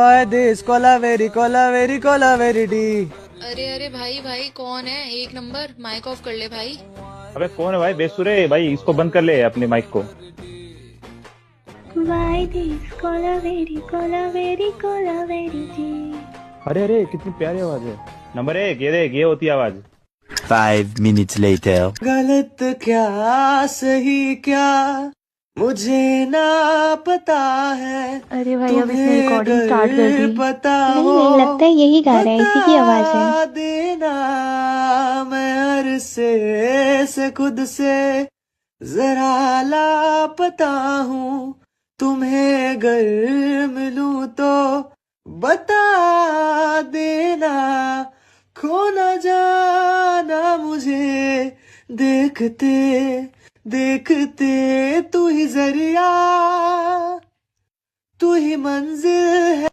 This Kolaveri Kolaveri Kolaveri D. अरे अरे भाई भाई कौन है? एक नंबर, माइक ऑफ कर ले भाई। अबे कौन है भाई? बेसुरे भाई, इसको बंद कर ले अपने माइक को। Why this कोलावेरी जी। अरे अरे, कितनी प्यारी आवाज है। नंबर एक, ये देख, ये होती है आवाज। 5 minutes later. गलत क्या सही क्या मुझे ना पता है। अरे भाई अब इसने रिकॉर्डिंग स्टार्ट कर दी। पता नहीं हो नहीं, लगता है यही गा रहा है, इसी की आवाज है। बता देना, मैं अरसे से खुद से जरा लापता हूँ। तुम्हें अगर मिलूं तो बता देना, खो न जाना मुझे देखते देखते। तू ही जरिया, तू ही मंजिल है।